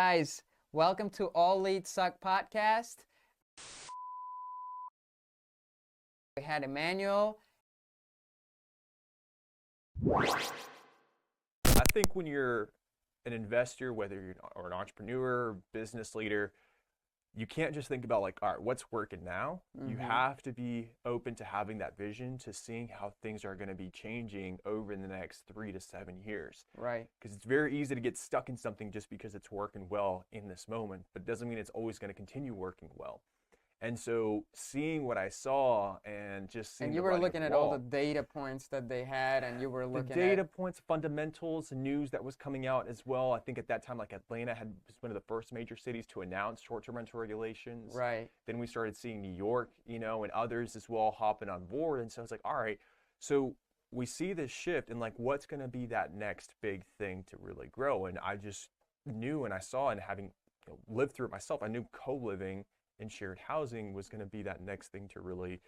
Guys, welcome to All Leads Suck podcast. We had Emanuel. I think when you're an investor, whether you're or an entrepreneur, business leader, you can't just think about like, all right, what's working now? You have to be open to having that vision, to seeing how things are going to be changing over the next 3 to 7 years. Right. Because it's very easy to get stuck in something just because it's working well in this moment, but it doesn't mean it's always going to continue working well. And so seeing what I saw and just seeing And you were looking at all the data points that they had, and you were looking at the data points, fundamentals, news that was coming out as well. I think at that time, like Atlanta was one of the first major cities to announce short-term rental regulations. Right. Then we started seeing New York, and others as well hopping on board. And so it's like, all right, so we see this shift, and like, what's going to be that next big thing to really grow? And I just knew, and I saw, and having lived through it myself, I knew co-living and shared housing was going to be that next thing to really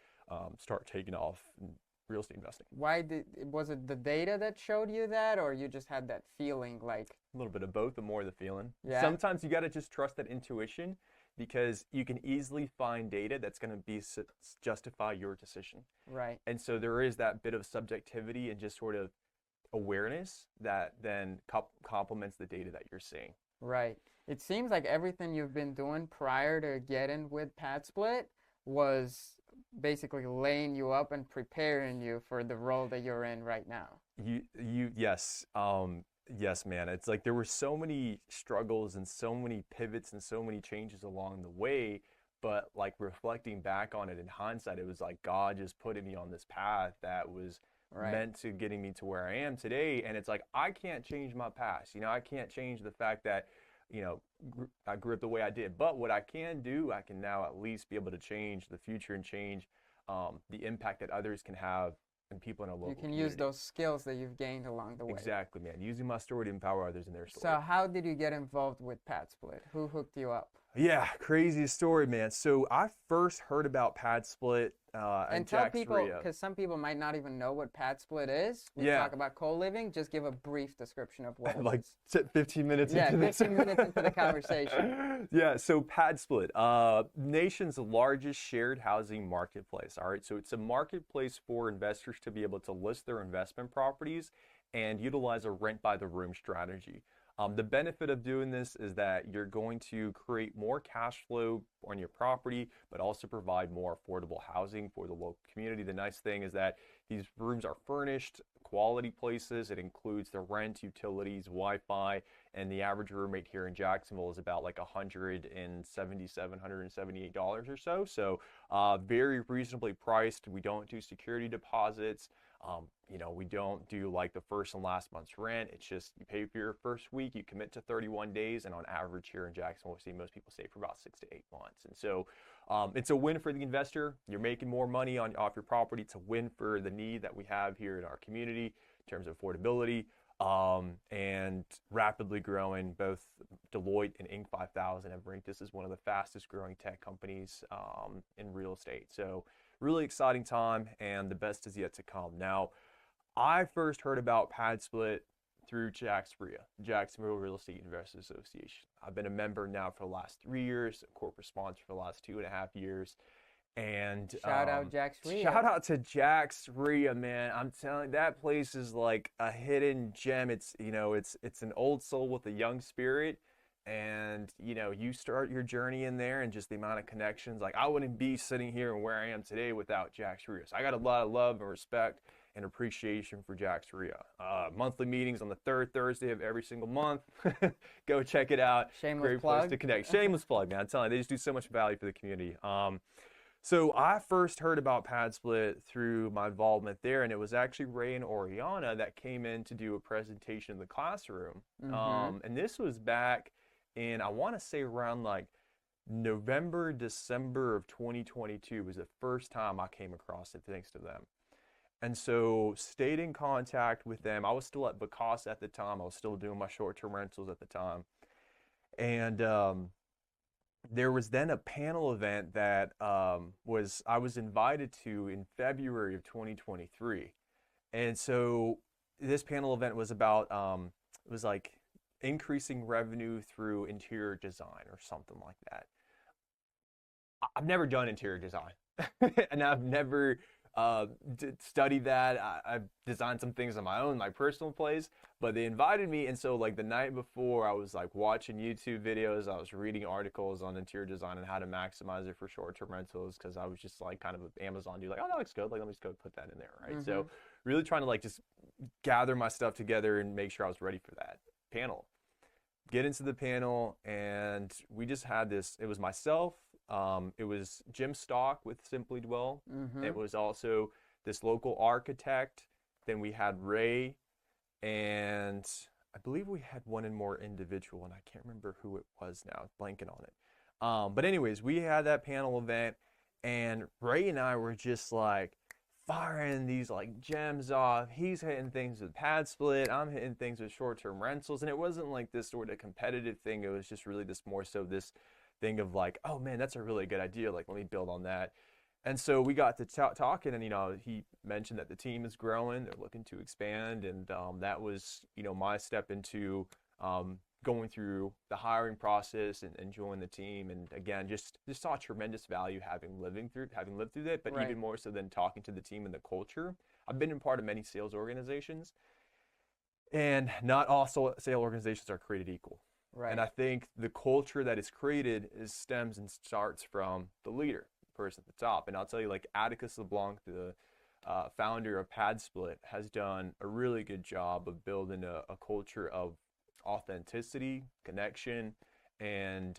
start taking off in real estate investing. Was it the data that showed you that, or you just had that feeling? Like a little bit of both, but more the feeling. Yeah. Sometimes you got to just trust that intuition, because you can easily find data that's going to justify your decision. Right. And so there is that bit of subjectivity and just sort of awareness that then complements the data that you're seeing. Right. It seems like everything you've been doing prior to getting with PadSplit was basically laying you up and preparing you for the role that you're in right now. Yes, man. It's like there were so many struggles and so many pivots and so many changes along the way, but like reflecting back on it in hindsight, it was like God just putting me on this path that was meant to getting me to where I am today. And it's like, I can't change my past. I can't change the fact that I grew up the way I did, but what I can do, I can now at least be able to change the future and change the impact that others can have and people in a local community. Use those skills that you've gained along the way. Exactly, man. Using my story to empower others in their story. So how did you get involved with PadSplit? Who hooked you up? Yeah, crazy story, man. So I first heard about PadSplit and tell people, because some people might not even know what PadSplit is. We talk about co-living. Just give a brief description of what it is. 15 minutes into this. 15 minutes into the conversation. Yeah, so PadSplit, nation's largest shared housing marketplace. All right, so it's a marketplace for investors to be able to list their investment properties and utilize a rent-by-the-room strategy. The benefit of doing this is that you're going to create more cash flow on your property, but also provide more affordable housing for the local community. The nice thing is that these rooms are furnished, quality places. It includes the rent, utilities, Wi-Fi, and the average room rate here in Jacksonville is about like $177, $178 or so. So very reasonably priced. We don't do security deposits. We don't do like the first and last month's rent. It's just you pay for your first week, you commit to 31 days, and on average here in Jacksonville, we see most people stay for about 6 to 8 months. And so it's a win for the investor. You're making more money off your property. It's a win for the need that we have here in our community in terms of affordability and rapidly growing. Both Deloitte and Inc. 5000 have ranked this as one of the fastest growing tech companies in real estate. So really exciting time, and the best is yet to come. Now, I first heard about PadSplit through JAXREIA, Jacksonville Real Estate Investors Association. I've been a member now for the last 3 years, a corporate sponsor for the last 2.5 years. And shout out JAXREIA. Shout out to JAXREIA, man. I'm telling you, that place is like a hidden gem. It's an old soul with a young spirit. And you start your journey in there, and just the amount of connections, like I wouldn't be sitting here and where I am today without JAXREIA. So I got a lot of love and respect and appreciation for JAXREIA. Monthly meetings on the third Thursday of every single month. Go check it out. Shameless Great plug. place to connect. Shameless plug, man. I'm telling you, they just do so much value for the community. So I first heard about PadSplit through my involvement there, and it was actually Ray and Oriana that came in to do a presentation in the classroom. And this was back in, I want to say around like November, December of 2022 was the first time I came across it, thanks to them. And so stayed in contact with them. I was still at Bacasa at the time. I was still doing my short-term rentals at the time. And there was then a panel event that I was invited to in February of 2023. And so this panel event was about, it was like increasing revenue through interior design or something like that. I've never done interior design, and I've never studied that. I've designed some things on my own, my personal place, but they invited me, and so like the night before, I was like watching YouTube videos, I was reading articles on interior design and how to maximize it for short-term rentals, because I was just like kind of an Amazon dude, like, oh, that looks good, like let me just go put that in there, right? Mm-hmm. So really trying to like just gather my stuff together and make sure I was ready for that panel. Get into the panel, and we just had this. It was myself. It was Jim Stock with Simply Dwell. Mm-hmm. It was also this local architect. Then we had Ray, and I believe we had one more individual, and I can't remember who it was now. Blanking on it. But anyways, we had that panel event, and Ray and I were just like firing these like gems off. He's hitting things with PadSplit. I'm hitting things with short-term rentals, and it wasn't like this sort of competitive thing. It was just really this more so this thing of like, oh man, that's a really good idea. Like, let me build on that. And so we got to talking, and he mentioned that the team is growing. They're looking to expand, and that was my step into going through the hiring process and join the team. And again, just saw tremendous value having lived through that, but Right. even more so than talking to the team and the culture. I've been in part of many sales organizations, and not all sales organizations are created equal. Right. And I think the culture that is created stems and starts from the leader, the person at the top. And I'll tell you, like Atticus LeBlanc, the founder of PadSplit, has done a really good job of building a culture of authenticity, connection, and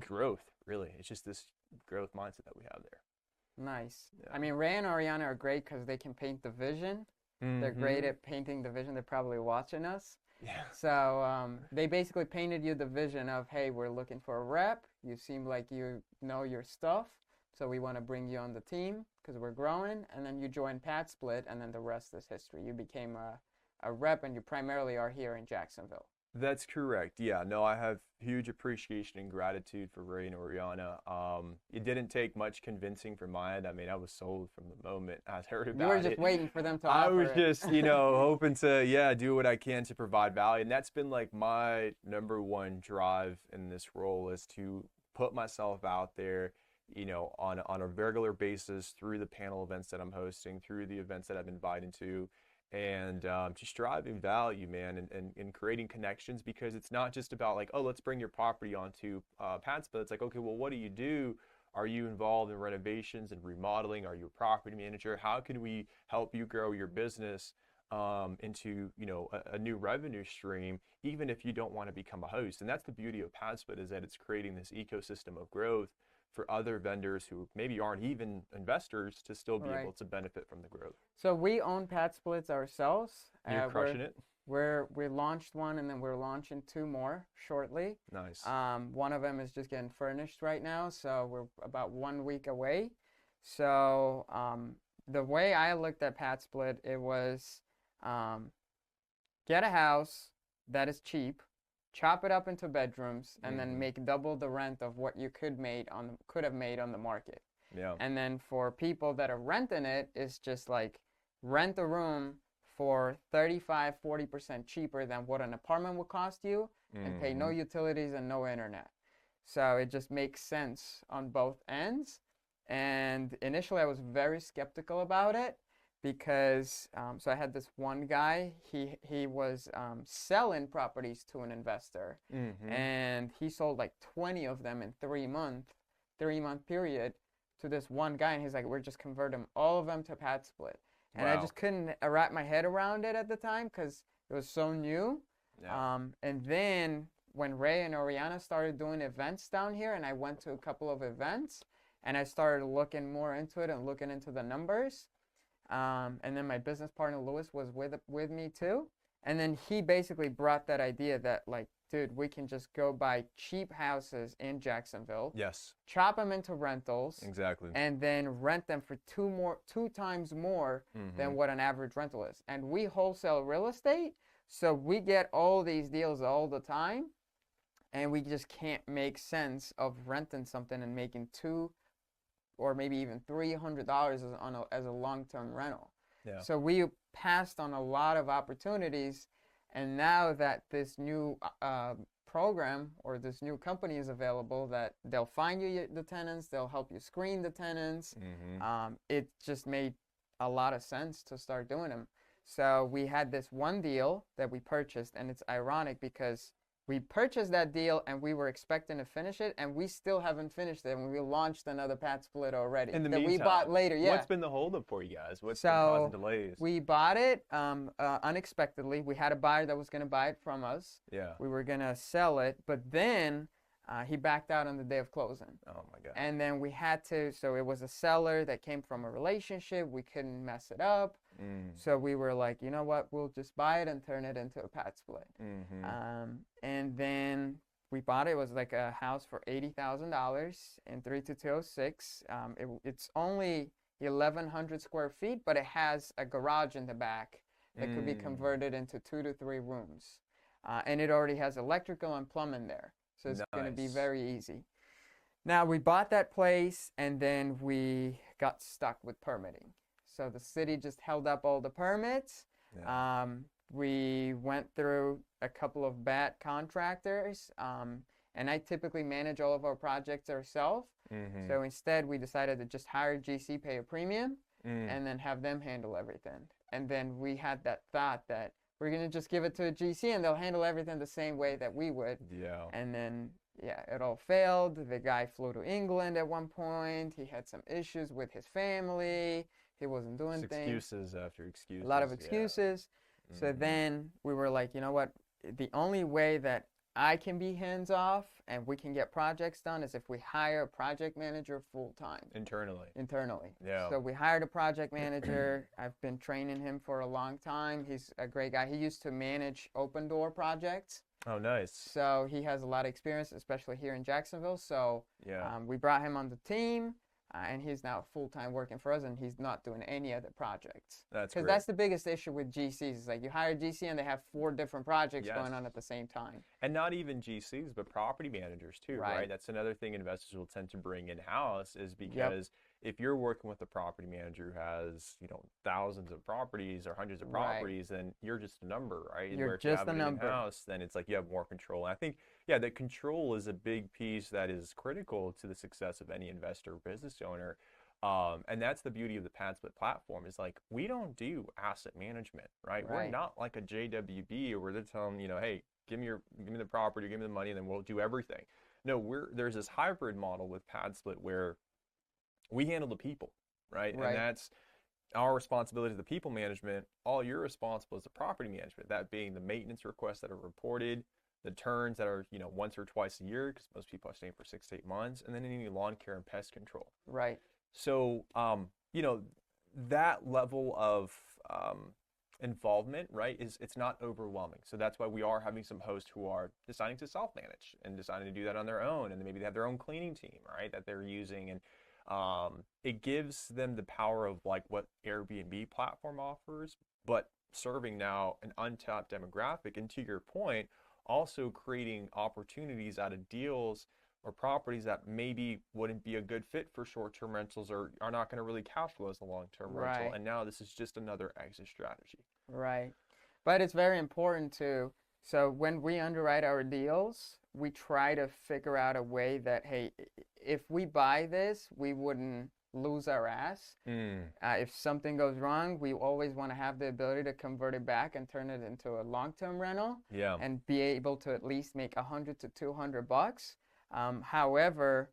growth. Really, it's just this growth mindset that we have there. Nice. Yeah. I mean, Ray and Ariana are great because they can paint the vision. They're great at painting the vision. They're probably watching us. Yeah. So they basically painted you the vision of, hey, we're looking for a rep. You seem like you know your stuff, so we want to bring you on the team because we're growing. And then you joined PadSplit, and then the rest is history. You became a rep, and you primarily are here in Jacksonville. That's correct. Yeah, no, I have huge appreciation and gratitude for Ray and Oriana. It didn't take much convincing from my end. I mean, I was sold from the moment I heard about it. You were just waiting for them to I offer was it. just, hoping to, do what I can to provide value. And that's been like my number one drive in this role, is to put myself out there, on a regular basis through the panel events that I'm hosting, through the events that I've been invited to, and just driving value, man, and creating connections, because it's not just about like, oh, let's bring your property onto PadSplit. It's like, okay, well, what do you do? Are you involved in renovations and remodeling? Are you a property manager? How can we help you grow your business into a new revenue stream, even if you don't want to become a host? And that's the beauty of PadSplit, is that it's creating this ecosystem of growth for other vendors who maybe aren't even investors to still be able to benefit from the growth. So we own PadSplits ourselves. You're crushing it. We launched one, and then we're launching 2 more shortly. Nice. One of them is just getting furnished right now, so we're about 1 week away. So the way I looked at PadSplit, it was get a house that is cheap, chop it up into bedrooms, and then make double the rent of what you could have made on the market. Yeah. And then for people that are renting it, it's just like rent a room for 35-40% cheaper than what an apartment would cost you, and pay no utilities and no internet. So it just makes sense on both ends. And initially I was very skeptical about it, because so I had this one guy, he was selling properties to an investor, and he sold like 20 of them in 3-month period to this one guy, and he's like, we're just converting all of them to PadSplit. And I just couldn't wrap my head around it at the time because it was so new. Yeah. And then when Ray and Oriana started doing events down here, and I went to a couple of events, and I started looking more into it and looking into the numbers. And then my business partner, Lewis, was with me too. And then he basically brought that idea that, like, dude, we can just go buy cheap houses in Jacksonville. Yes. Chop them into rentals. Exactly. And then rent them for 2 times more than what an average rental is. And we wholesale real estate, so we get all these deals all the time. And we just can't make sense of renting something and making $200 or maybe even $300 as a long-term rental. Yeah. So we passed on a lot of opportunities, And now that this new program or this new company is available, that they'll find you the tenants, they'll help you screen the tenants. It just made a lot of sense to start doing them. So we had this one deal that we purchased, and it's ironic because we purchased that deal and we were expecting to finish it, and we still haven't finished it. And we launched another PadSplit already In the that meantime, we bought later. Yeah. What's been the holdup for you guys? What's been causing delays? We bought it unexpectedly. We had a buyer that was going to buy it from us. Yeah. We were going to sell it, but then he backed out on the day of closing. Oh my God. And then we had to, so it was a seller that came from a relationship. We couldn't mess it up. So we were like, you know what, we'll just buy it and turn it into a PadSplit. And then we bought it. It was like a house for $80,000 in 32206. It's only 1,100 square feet, but it has a garage in the back that could be converted into 2 to 3 rooms. And it already has electrical and plumbing there. So it's going to be very easy. Now, we bought that place, and then we got stuck with permitting. So the city just held up all the permits. We went through a couple of bad contractors, and I typically manage all of our projects ourselves. So instead, we decided to just hire GC, pay a premium, and then have them handle everything. And then we had that thought that we're going to just give it to a GC, and they'll handle everything the same way that we would. And then, it all failed. The guy flew to England at one point. He had some issues with his family. He wasn't doing things. Excuses after excuses. A lot of excuses. So then we were like, you know what? The only way that I can be hands off and we can get projects done is if we hire a project manager full time. Internally. Yeah. So we hired a project manager. I've been training him for a long time. He's a great guy. He used to manage open door projects. Oh, nice. So he has a lot of experience, especially here in Jacksonville. So we brought him on the team. And he's now full-time working for us, and he's not doing any other projects. That's great. Because that's the biggest issue with GCs. Is like you hire a GC, and they have 4 different projects going on at the same time. And not even GCs, but property managers too, right? That's another thing investors will tend to bring in-house is because if you're working with a property manager who has, thousands of properties or hundreds of properties, then you're just a number, right? You're just a number. In-house, then it's like you have more control. And I think, that control is a big piece that is critical to the success of any investor or business owner. And that's the beauty of the PadSplit platform is like, we don't do asset management, right? We're not like a JWB where they're telling, hey, give me the property, give me the money, and then we'll do everything. No, there's this hybrid model with PadSplit where we handle the people, right? And that's our responsibility, the people management. All you're responsible is the property management, that being the maintenance requests that are reported, the turns that are, once or twice a year, because most people are staying for 6 to 8 months, and then any lawn care and pest control. Right. So, that level of involvement, right, it's not overwhelming. So that's why we are having some hosts who are deciding to self-manage and deciding to do that on their own, and then maybe they have their own cleaning team, right, that they're using, and it gives them the power of like what Airbnb platform offers, but serving now an untapped demographic, and to your point, also creating opportunities out of deals or properties that maybe wouldn't be a good fit for short-term rentals or are not going to really cash flow as a long-term rental. And now this is just another exit strategy. Right. But it's very important to, so when we underwrite our deals, we try to figure out a way that, hey, if we buy this, we wouldn't lose our ass. If something goes wrong, we always want to have the ability to convert it back and turn it into a long-term rental and be able to at least make $100 to $200. However,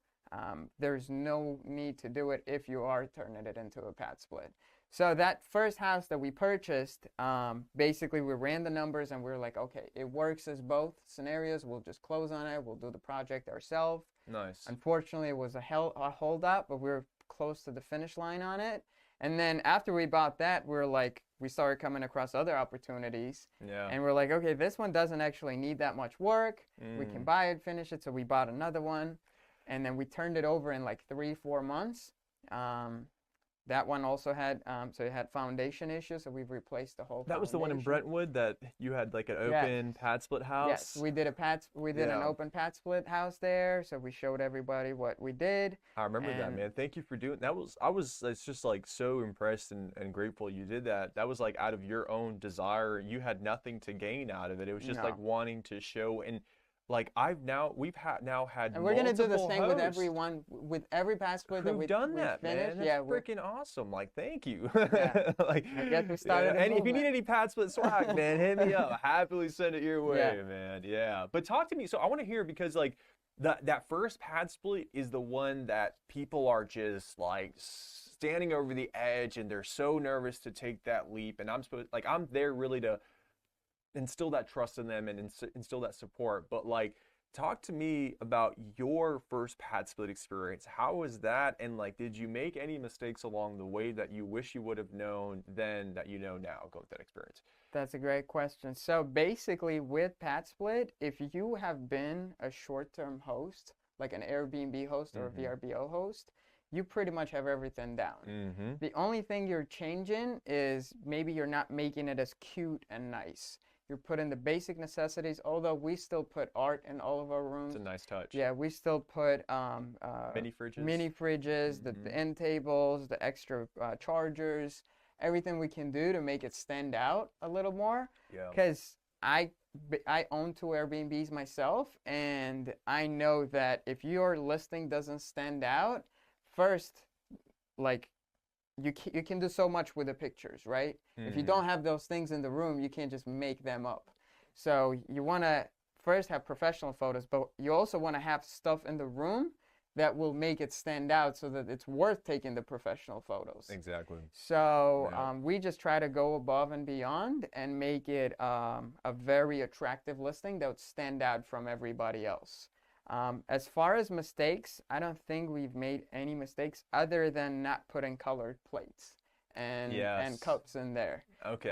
there's no need to do it if you are turning it into a PadSplit. So that first house that we purchased, basically we ran the numbers and we were like, okay, it works as both scenarios. We'll just close on it. We'll do the project ourselves. Nice. Unfortunately, it was a hold up, but we were close to the finish line on it. And then after we bought that, we started coming across other opportunities. And we're like, okay, this one doesn't actually need that much work. We can buy it, finish it. So we bought another one. And then we turned it over in like 3-4 months. That one also had so it had foundation issues, so we've replaced the whole That was the one in foundation. Brentwood that you had like an Yes. open PadSplit Yes, house. we did an Yeah. open PadSplit house there, so we showed everybody what we did. I remember that, And man. Thank you for doing that. It's just like so impressed and grateful you did that. That was like out of your own desire. You had nothing to gain out of it. It was just like no. wanting to show. And like we've had And we're gonna do the multiple same with hosts everyone, with every PadSplit that who've done we that, finished. man. That's Yeah, freaking awesome. Like, thank you. yeah. Like, I guess we started a and if you movement. need any PadSplit swag, man, hit me up. I happily send it your way, Yeah. man. Yeah. But talk to me. So I want to hear because like that first PadSplit is the one that people are just like standing over the edge and they're so nervous to take that leap. And I'm there really to instill that trust in them and instill that support. But like, talk to me about your first PadSplit experience. How was that? And like, did you make any mistakes along the way that you wish you would have known then that you know now going with that experience? That's a great question. So basically, with PadSplit, if you have been a short-term host, like an Airbnb host or a VRBO host, you pretty much have everything down. The only thing you're changing is maybe you're not making it as cute and nice. You're putting the basic necessities, although we still put art in all of our rooms. It's a nice touch. Yeah, we still put mini fridges, the end tables, the extra chargers, everything we can do to make it stand out a little more. Yeah. Because I own 2 Airbnbs myself, and I know that if your listing doesn't stand out, first, like, you can do so much with the pictures, right? If you don't have those things in the room, you can't just make them up. So you want to first have professional photos, but you also want to have stuff in the room that will make it stand out so that it's worth taking the professional photos. Exactly. So we just try to go above and beyond and make it a very attractive listing that would stand out from everybody else. As far as mistakes, I don't think we've made any mistakes other than not putting colored plates and cups in there. Okay.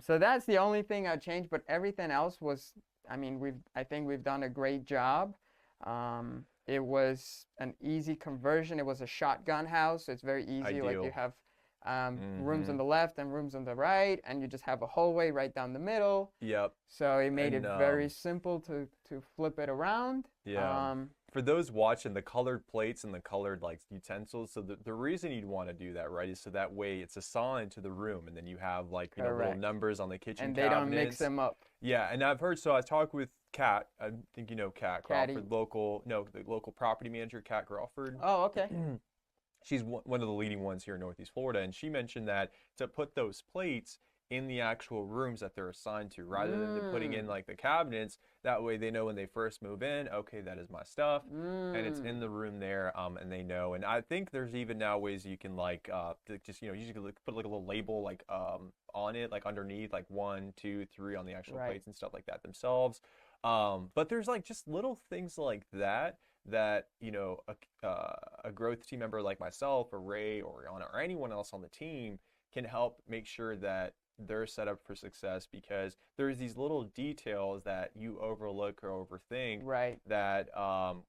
So that's the only thing I changed, but everything else was, I think we've done a great job. It was an easy conversion. It was a shotgun house, so it's very easy. Ideal. Like you have rooms on the left and rooms on the right, and you just have a hallway right down the middle. Yep. So it made it very simple to flip it around. Yeah. For those watching, the colored plates and the colored like utensils, so the reason you'd want to do that, right, is so that way it's assigned to the room, and then you have like little numbers on the kitchen and cabinets. They don't mix them up. Yeah, and I've heard. So I talked with Kat. I think you know Kat Crawford, the local property manager, Kat Crawford. Oh, okay. She's one of the leading ones here in Northeast Florida, and she mentioned that to put those plates in the actual rooms that they're assigned to, rather than putting in like the cabinets. That way they know when they first move in, okay, that is my stuff, and it's in the room there, and they know. And I think there's even now ways you can like just you can put like a little label like on it, like underneath, like 1, 2, 3 on the actual plates and stuff like that themselves. But there's like just little things like that a growth team member like myself or Ray or Rihanna or anyone else on the team can help make sure that they're set up for success, because there's these little details that you overlook or overthink that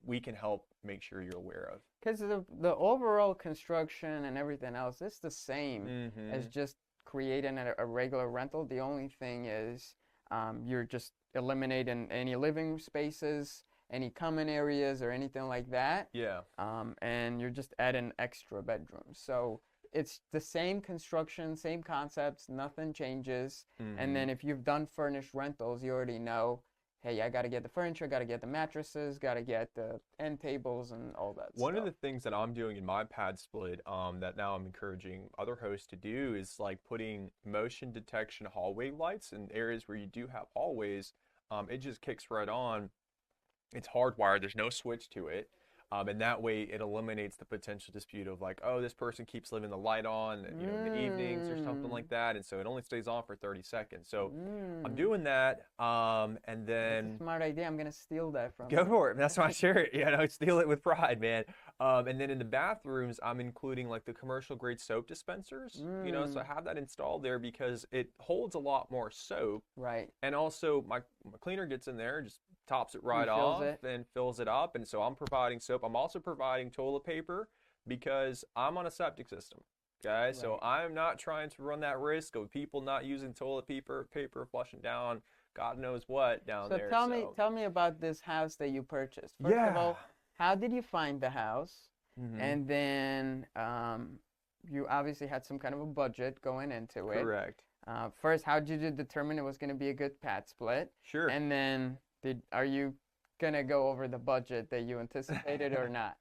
we can help make sure you're aware of. Because the overall construction and everything else is the same as just creating a regular rental. The only thing is you're just eliminating any living spaces, any common areas or anything like that. Yeah. And you're just adding extra bedrooms. So it's the same construction, same concepts, nothing changes. And then if you've done furnished rentals, you already know, hey, I got to get the furniture, got to get the mattresses, got to get the end tables and all that One stuff. of the things that I'm doing in my PadSplit that now I'm encouraging other hosts to do is like putting motion detection hallway lights in areas where you do have hallways. It just kicks right on. It's hardwired. There's no switch to it. And that way it eliminates the potential dispute of like, oh, this person keeps leaving the light on, in the evenings or something like that. And so it only stays on for 30 seconds. So I'm doing that. And then... That's a smart idea. I'm going to steal that from Go for it. That's my shirt. Steal it with pride, man. And then in the bathrooms, I'm including like the commercial grade soap dispensers, so I have that installed there because it holds a lot more soap. Right. And also my cleaner gets in there, just tops it right off and fills it up. And so I'm providing soap. I'm also providing toilet paper because I'm on a septic system. Okay, so Right. I'm not trying to run that risk of people not using toilet paper flushing down God knows what down So there. So tell me about this house that you purchased. First of yeah. all, how did you find the house? Hmm. And then you obviously had some kind of a budget going into it. Correct. First, how did you determine it was going to be a good pad split? Sure. And then are you gonna go over the budget that you anticipated or not?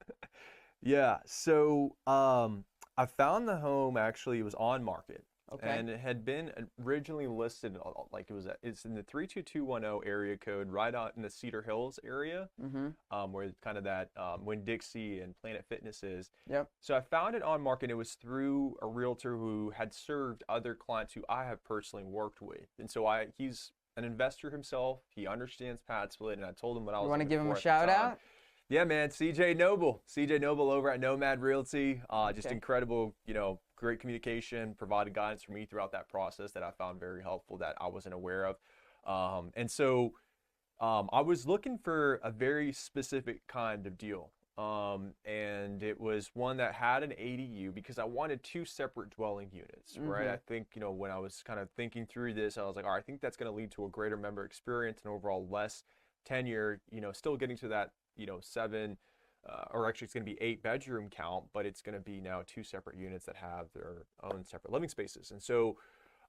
Yeah. So I found the home actually it was on market Okay. and it had been originally listed like it's in the 32210 area code right out in the Cedar Hills area. Mm-hmm. Where kind of that Winn-Dixie and Planet Fitness is. Yep. So I found it on market. It was through a realtor who had served other clients who I have personally worked with, and so he's an investor himself. He understands PadSplit, and I told him what I You was want to looking give him for a at the shout time. out? Yeah, man, CJ Noble over at Nomad Realty. Just Okay. incredible, great communication, provided guidance for me throughout that process that I found very helpful that I wasn't aware of. And so I was looking for a very specific kind of deal. And it was one that had an ADU because I wanted two separate dwelling units, right? Mm-hmm. I think, when I was kind of thinking through this, I was like, all right, I think that's going to lead to a greater member experience and overall less tenure, still getting to that, seven, or actually it's going to be 8 bedroom count, but it's going to be now two separate units that have their own separate living spaces. And so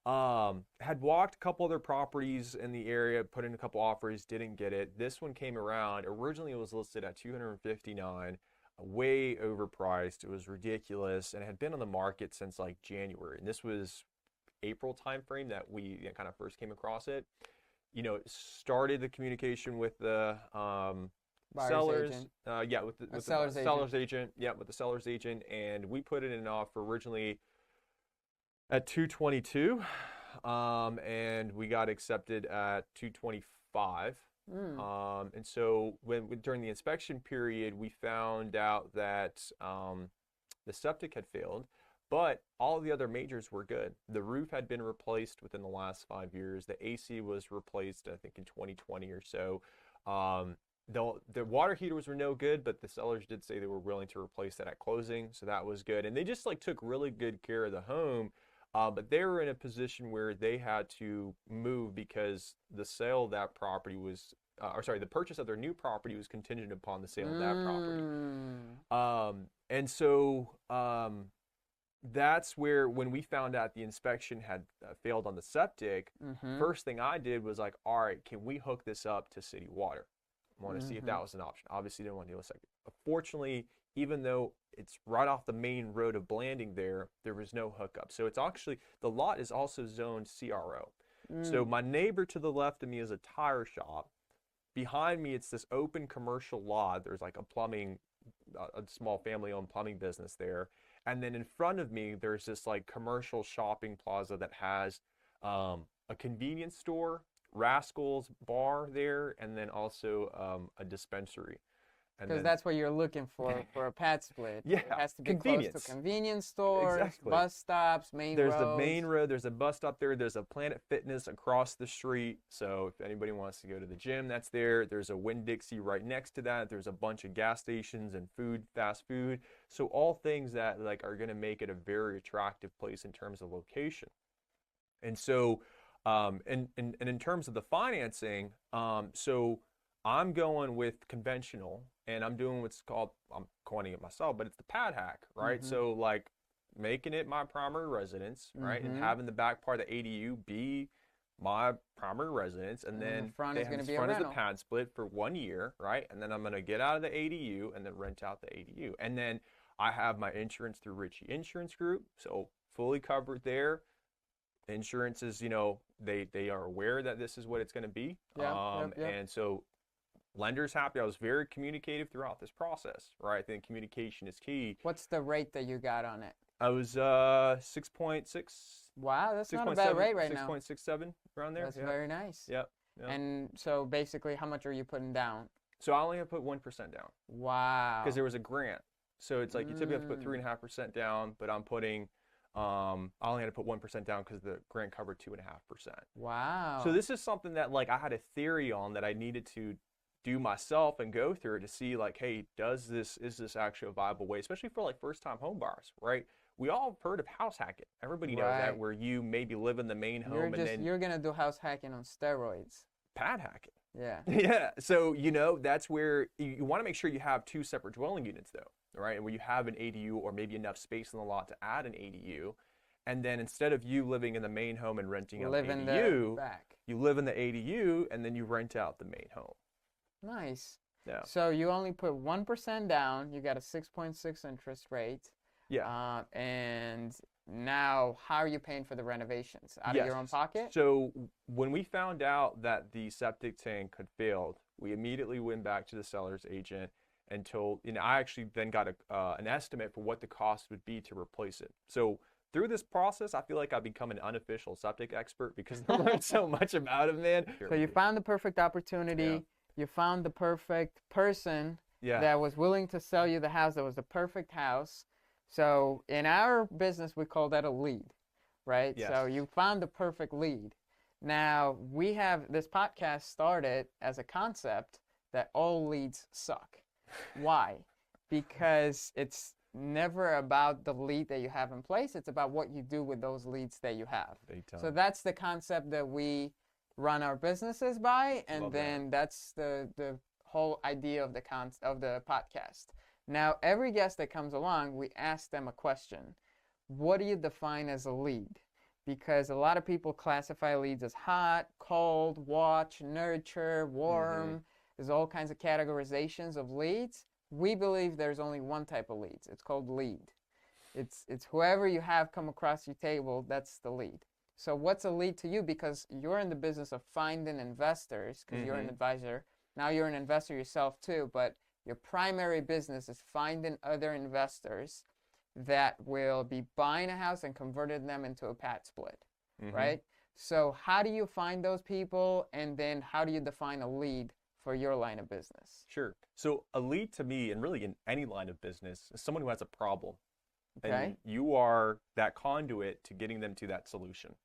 had walked a couple other properties in the area, put in a couple offers, didn't get it. This one came around. Originally, it was listed at 259, way overpriced. It was ridiculous, and it had been on the market since like January. And this was April timeframe that we kind of first came across it. Started the communication with the Buyer's sellers. agent. Yeah, with the Seller's agent. seller's agent. Yeah, with the seller's agent, and we put it in an offer originally at 222, and we got accepted at 225. Mm. And so during the inspection period, we found out that the septic had failed, but all the other majors were good. The roof had been replaced within the last 5 years. The AC was replaced, I think, in 2020 or so. The water heaters were no good, but the sellers did say they were willing to replace that at closing, so that was good. And they just took really good care of the home. But they were in a position where they had to move because the sale of that property was, the purchase of their new property was contingent upon the sale of that property. And so that's where, when we found out the inspection had failed on the septic, Mm-hmm. first thing I did was like, all right, can we hook this up to city water? I want to see if that was an option. Obviously, didn't want to deal with second. Fortunately, even though it's right off the main road of Blanding there was no hookup. So it's actually, the lot is also zoned CRO. So my neighbor to the left of me is a tire shop. Behind me, it's this open commercial lot. There's like a small family-owned plumbing business there. And then in front of me, there's this like commercial shopping plaza that has a convenience store, Rascal's bar there, and then also a dispensary. Because that's what you're looking for a pad split. Yeah, It has to be convenience. close to convenience stores, Exactly. bus stops, main There's roads. the main road, there's a bus stop there, there's a Planet Fitness across the street. So if anybody wants to go to the gym, that's there. There's a Winn-Dixie right next to that. There's a bunch of gas stations and fast food. So all things that are going to make it a very attractive place in terms of location. And so and in terms of the financing, so I'm going with conventional, and I'm doing what's called, I'm coining it myself, but it's the pad hack, right? Mm-hmm. So making it my primary residence, right? And having the back part of the ADU be my primary residence, and then the front is going to be a front is rental. a pad split for 1 year, right? And then I'm going to get out of the ADU and then rent out the ADU. And then I have my insurance through Ritchie Insurance Group, so fully covered there. Insurance is, they are aware that this is what it's going to be. Yep. And so lender's happy. I was very communicative throughout this process, right? I think communication is key. What's the rate that you got on it? I was 6.6. Wow, that's not a bad rate right now. 6.67 around there. That's very nice. Yep. And so basically, how much are you putting down? So I only have put 1% down. Wow. Because there was a grant. So it's like you typically have to put 3.5% down, but I'm putting I only had to put 1% down because the grant covered 2.5%. Wow. So this is something that I had a theory on that I needed to do myself and go through to see hey, is this actually a viable way, especially for first time home buyers, right? we all have heard of house hacking. Everybody knows that, Right. where you maybe live in the main home and then You're gonna do house hacking on steroids. pad hacking. Yeah. Yeah. So, that's where you want to make sure you have two separate dwelling units, though, right? And where you have an ADU or maybe enough space in the lot to add an ADU. And then instead of you living in the main home and renting out the Live in the ADU, back. you live in the ADU and then you rent out the main home. Nice. Yeah. So you only put 1% down. You got a 6.6 interest rate. Yeah. And now, how are you paying for the renovations? Out of your own pocket? So when we found out that the septic tank had failed, we immediately went back to the seller's agent and told, I actually then got an estimate for what the cost would be to replace it. So through this process, I feel like I've become an unofficial septic expert because I learned so much about it, man. So you found the perfect opportunity. Yeah. You found the perfect person that was willing to sell you the house that was the perfect house. So in our business, we call that a lead, right? Yes. So you found the perfect lead. Now, we have this podcast started as a concept that all leads suck. Why? Because it's never about the lead that you have in place. It's about what you do with those leads that you have. So that's the concept that we run our businesses by, and that's the whole idea of the podcast. Now, every guest that comes along, we ask them a question. What do you define as a lead? Because a lot of people classify leads as hot, cold, watch, nurture, warm. There's all kinds of categorizations of leads. We believe there's only one type of leads. It's called lead. It's whoever you have come across your table, that's the lead. So what's a lead to you? Because you're in the business of finding investors, because you're an advisor. Now you're an investor yourself too, but your primary business is finding other investors that will be buying a house and converting them into a PadSplit, right? So how do you find those people, and then how do you define a lead for your line of business? Sure. So a lead to me, and really in any line of business, is someone who has a problem. Okay. And you are that conduit to getting them to that solution.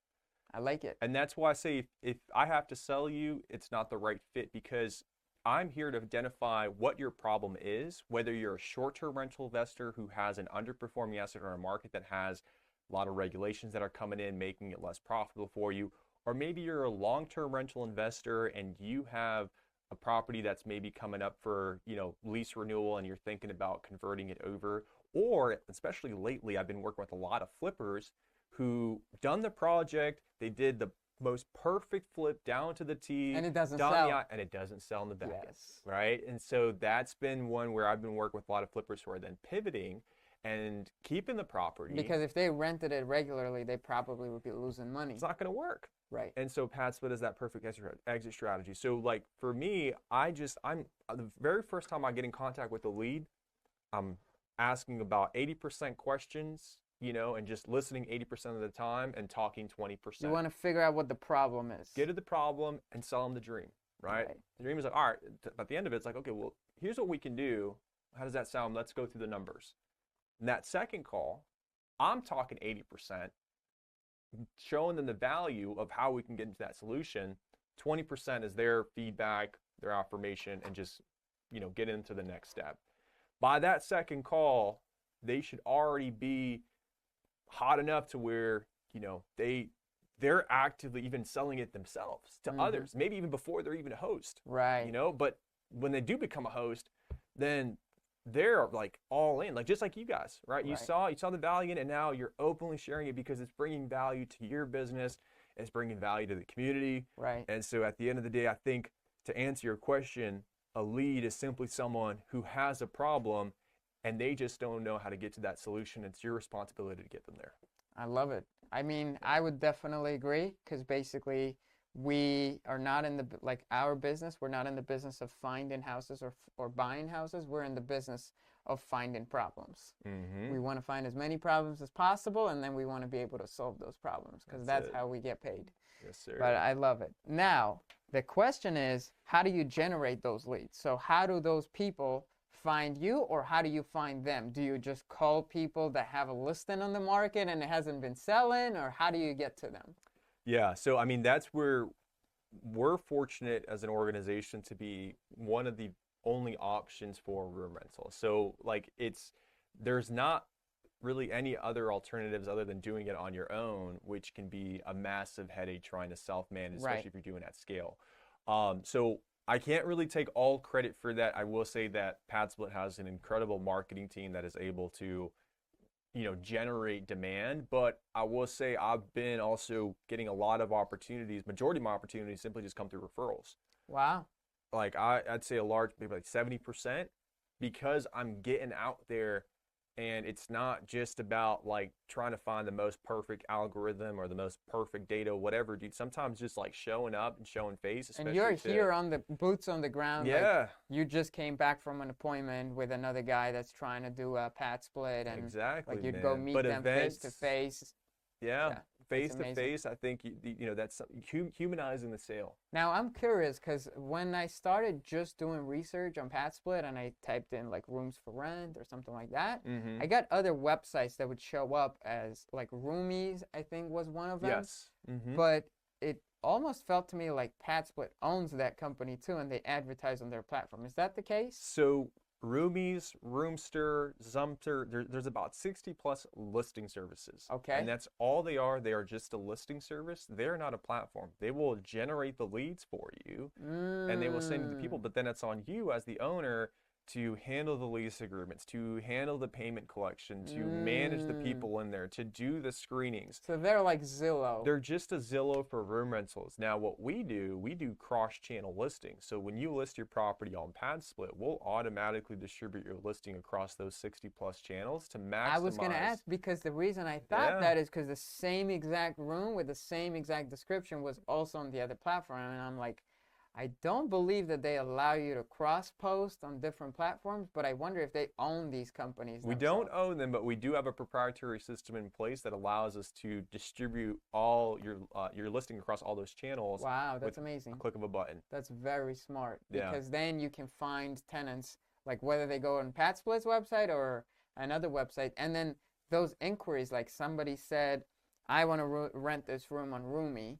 I like it. And that's why I say if I have to sell you, it's not the right fit, because I'm here to identify what your problem is, whether you're a short-term rental investor who has an underperforming asset or a market that has a lot of regulations that are coming in, making it less profitable for you, or maybe you're a long-term rental investor and you have a property that's maybe coming up for, lease renewal and you're thinking about converting it over. Or, especially lately, I've been working with a lot of flippers who done the project, they did the most perfect flip down to the T. And it doesn't sell. And it doesn't sell in the back. Yes. Right? And so that's been one where I've been working with a lot of flippers who are then pivoting and keeping the property. Because if they rented it regularly, they probably would be losing money. It's not going to work. Right. And so PadSplit is that perfect exit strategy. So like for me, I'm the very first time I get in contact with a lead, I'm asking about 80% questions, and just listening 80% of the time and talking 20%. You want to figure out what the problem is. Get to the problem and sell them the dream, right? The dream is like, all right, at the end of it, it's like, okay, well, here's what we can do. How does that sound? Let's go through the numbers. In that second call, I'm talking 80%, showing them the value of how we can get into that solution. 20% is their feedback, their affirmation, and just, get into the next step. By that second call, they should already be hot enough to where, they're actively even selling it themselves to others, maybe even before they're even a host. Right. But when they do become a host, then they're like all in, like just like you guys, right? You saw the value in it, and now you're openly sharing it because it's bringing value to your business, it's bringing value to the community. Right. And so at the end of the day, I think to answer your question, a lead is simply someone who has a problem and they just don't know how to get to that solution. It's your responsibility to get them there. I love it. I mean, I would definitely agree, because basically we are not in our business, we're not in the business of finding houses or buying houses. We're in the business of finding problems. We want to find as many problems as possible, and then we want to be able to solve those problems, because that's how we get paid. Yes, sir. But I love it. Now, the question is, how do you generate those leads? So how do those people find you, or how do you find them? Do you just call people that have a listing on the market and it hasn't been selling, or how do you get to them? Yeah, so I mean, that's where we're fortunate as an organization to be one of the only options for room rental. So like there's not really any other alternatives other than doing it on your own, which can be a massive headache trying to self-manage, Right. especially if you're doing at scale. So I can't really take all credit for that. I will say that PadSplit has an incredible marketing team that is able to, generate demand. But I will say I've been also getting a lot of opportunities. Majority of my opportunities simply just come through referrals. Wow. Like I'd say a large, maybe like 70%, because I'm getting out there, and it's not just about like trying to find the most perfect algorithm or the most perfect data, whatever, dude. Sometimes just like showing up and showing face, And especially you're here on the boots on the ground. Like yeah, you just came back from an appointment with another guy that's trying to do a PadSplit, and exactly, like you'd go man. meet But them face to events, face. yeah, Yeah, it's face to amazing. face, I think that's humanizing the sale. Now I'm curious because when I started just doing research on PadSplit and I typed in like rooms for rent or something like that, Mm-hmm. I got other websites that would show up as like Roomies, I think was one of them. Yes. Mm-hmm. But it almost felt to me like PadSplit owns that company too, and they advertise on their platform. Is that the case? So Roomies, Roomster, Zumter, there's about 60 plus listing services. Okay. And that's all they are. They are just a listing service. They're not a platform. They will generate the leads for you and they will send you the people, but then it's on you as the owner to handle the lease agreements, to handle the payment collection, to manage the people in there, to do the screenings. So they're like Zillow. They're just a Zillow for room rentals. Now, what we do cross-channel listings. So when you list your property on PadSplit, we'll automatically distribute your listing across those 60 plus channels to maximize. I was going to ask because the reason I thought that is because the same exact room with the same exact description was also on the other platform. And I'm like, I don't believe that they allow you to cross-post on different platforms, but I wonder if they own these companies We themselves. don't own them, but we do have a proprietary system in place that allows us to distribute all your listing across all those channels. Wow, that's with amazing. a click of a button. That's very smart Yeah. because then you can find tenants, like whether they go on PadSplit's website or another website, and then those inquiries, like somebody said, I want to rent this room on Roomy,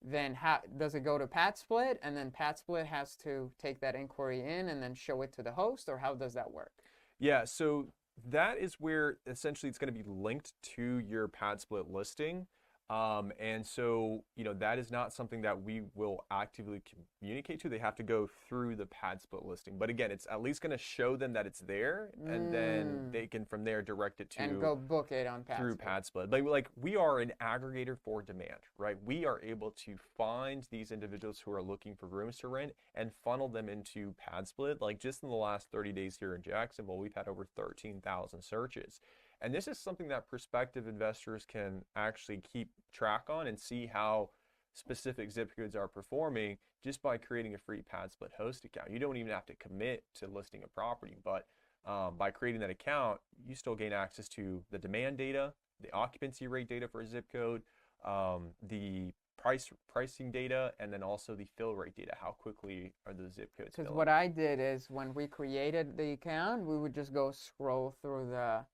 then how does it go to PadSplit, and then PadSplit has to take that inquiry in and then show it to the host, or how does that work? Yeah, so that is where essentially it's going to be linked to your PadSplit listing. And so, that is not something that we will actively communicate to. They have to go through the PadSplit listing. But again, it's at least going to show them that it's there, and then they can from there direct it to and go book it on PadSplit. through PadSplit. Like we are an aggregator for demand, right? We are able to find these individuals who are looking for rooms to rent and funnel them into PadSplit. Like just in the last 30 days here in Jacksonville, we've had over 13,000 searches. And this is something that prospective investors can actually keep track on and see how specific zip codes are performing just by creating a free PadSplit host account. You don't even have to commit to listing a property, but by creating that account, you still gain access to the demand data, the occupancy rate data for a zip code, the pricing data, and then also the fill rate data. How quickly are those zip codes filling? Because what I did is when we created the account, we would just go scroll through the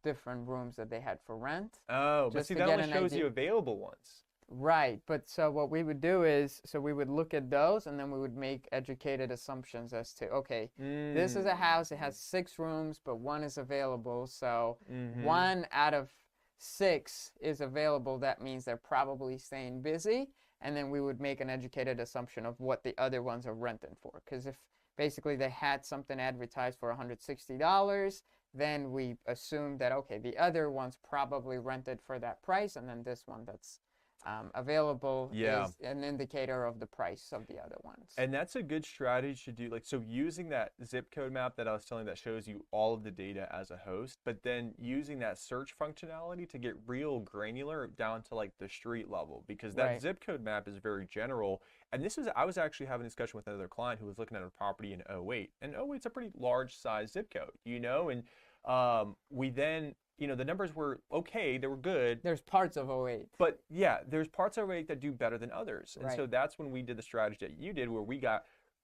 different rooms that they had for rent. Oh, but see, that only shows you available ones. Right, but so what we would do is, so we would look at those and then we would make educated assumptions as to, okay, this is a house, it has 6 rooms, but 1 is available, so 1 out of 6 is available, that means they're probably staying busy, and then we would make an educated assumption of what the other ones are renting for, because if basically they had something advertised for $160, then we assumed that, okay, the other one's probably rented for that price, and then this one that's available is an indicator of the price of the other ones. And that's a good strategy to do. Like, so using that zip code map that I was telling you that shows you all of the data as a host, but then using that search functionality to get real granular down to like the street level, because that zip code map is very general. And I was actually having a discussion with another client who was looking at a property in 08, and 08's a pretty large size zip code, and we then, the numbers were okay, they were good. There's parts of 08. But yeah, there's parts of 08 that do better than others. And so that's when we did the strategy that you did, where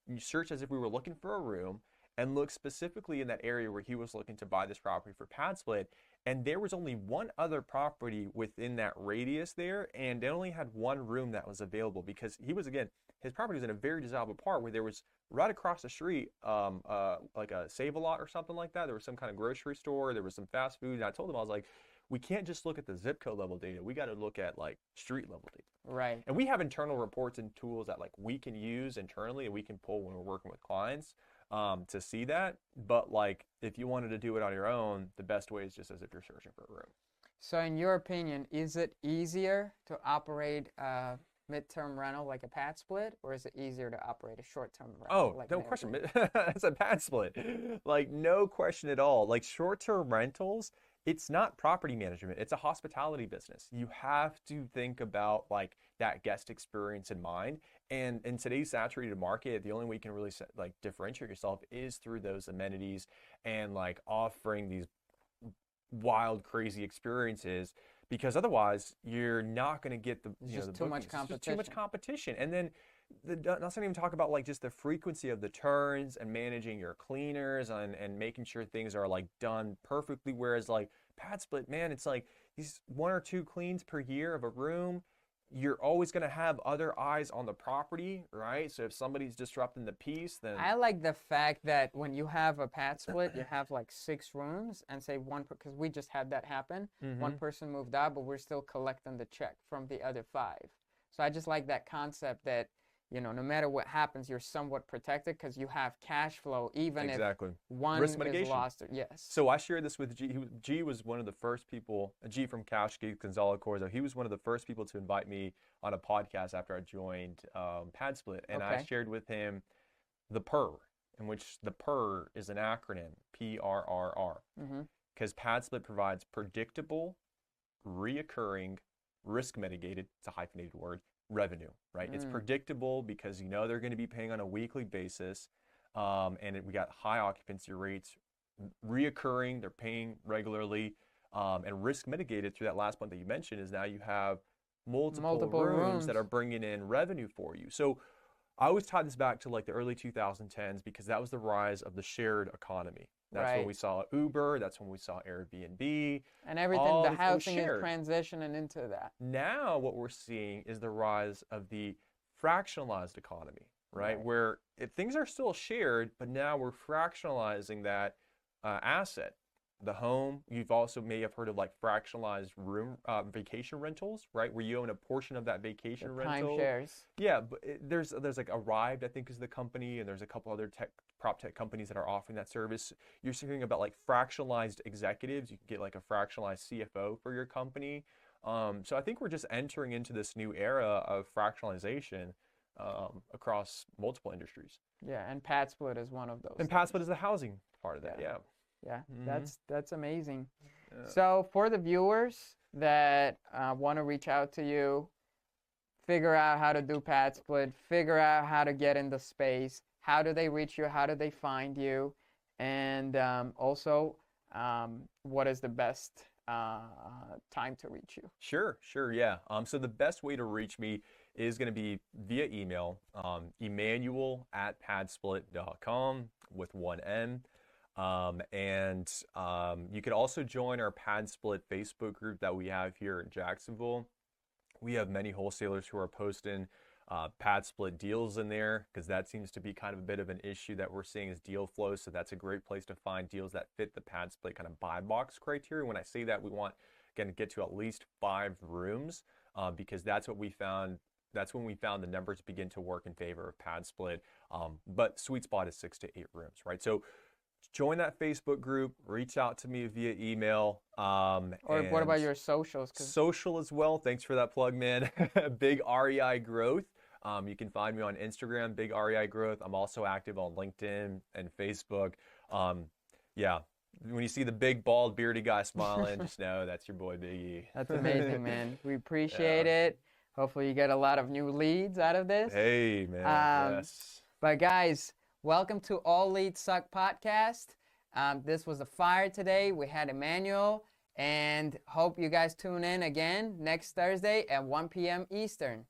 you searched as if we were looking for a room and looked specifically in that area where he was looking to buy this property for PadSplit. And there was only one other property within that radius there, and it only had 1 room that was available because he was, again, his property was in a very desirable part where there was right across the street, like a Save-A-Lot or something like that. There was some kind of grocery store. There was some fast food. And I told him, I was like, we can't just look at the zip code level data. We got to look at like street level data. Right. And we have internal reports and tools that like we can use internally and we can pull when we're working with clients to see that. But like if you wanted to do it on your own, the best way is just as if you're searching for a room. So in your opinion, is it easier to operate a midterm rental like a PadSplit, or is it easier to operate a short-term rental? Oh, like no question. It's a PadSplit. Like no question at all. Like short-term rentals, it's not property management. It's a hospitality business. You have to think about like that guest experience in mind. And in today's saturated market, the only way you can really like differentiate yourself is through those amenities and like offering these wild, crazy experiences, because otherwise you're not going to get the just the too much bookings. It's competition. just too much competition. And then let's not even talk about like just the frequency of the turns and managing your cleaners and making sure things are like done perfectly. Whereas like PadSplit, man, it's like these 1 or 2 cleans per year of a room. You're always going to have other eyes on the property, right? So if somebody's disrupting the peace, then I like the fact that when you have a PadSplit, you have like 6 rooms, and say because we just had that happen. One person moved out, but we're still collecting the check from the other 5. So I just like that concept that, you know, no matter what happens, you're somewhat protected because you have cash flow, even if one risk mitigation. is lost. Yes. So I shared this with G. G was one of the first people, G from Cash Geeks Gonzalo Corzo. He was one of the first people to invite me on a podcast after I joined PadSplit. And I shared with him the PUR, in which the PUR is an acronym, PRRR. Because PadSplit provides predictable, reoccurring, risk mitigated, it's a hyphenated word, revenue, right? It's predictable because you know they're going to be paying on a weekly basis, and we got high occupancy rates, reoccurring, they're paying regularly, and risk mitigated through that last point that you mentioned is now you have multiple rooms that are bringing in revenue for you. So I always tie this back to like the early 2010s because that was the rise of the shared economy. That's when we saw Uber. That's when we saw Airbnb. And everything, the housing is transitioning into that. Now what we're seeing is the rise of the fractionalized economy, right? Where things are still shared, but now we're fractionalizing that asset. The home, you've also may have heard of like fractionalized room vacation rentals, right? Where you own a portion of that vacation rental. Timeshares. Yeah, but there's like Arrived, I think is the company, and there's a couple other prop tech companies that are offering that service. You're hearing about like fractionalized executives. You can get like a fractionalized CFO for your company. So I think we're just entering into this new era of fractionalization across multiple industries. Yeah, and PadSplit is one of those. And PadSplit is the housing part of that, yeah. Yeah, that's amazing. So for the viewers that want to reach out to you, figure out how to do PadSplit, figure out how to get in the space, how do they reach you, how do they find you, and also what is the best time to reach you? Sure, yeah. So the best way to reach me is going to be via email, Emanuel@padsplit.com with 1 N. You could also join our PadSplit Facebook group that we have here in Jacksonville. We have many wholesalers who are posting PadSplit deals in there because that seems to be kind of a bit of an issue that we're seeing is deal flow. So that's a great place to find deals that fit the PadSplit kind of buy box criteria. When I say that, we want, again, to get to at least 5 rooms because that's what we found. That's when we found the numbers begin to work in favor of PadSplit. But sweet spot is 6 to 8 rooms, right? So join that Facebook group, reach out to me via email. Or what about your socials? Social as well. Thanks for that plug, man. Big REI Growth. You can find me on Instagram, Big REI Growth. I'm also active on LinkedIn and Facebook. Yeah, when you see the big, bald, bearded guy smiling, just know that's your boy, Big E. That's amazing, man. We appreciate it. Hopefully you get a lot of new leads out of this. Hey, man, yes. But guys, welcome to All Leads Suck podcast. This was a fire today. We had Emanuel, and hope you guys tune in again next Thursday at 1 p.m. Eastern.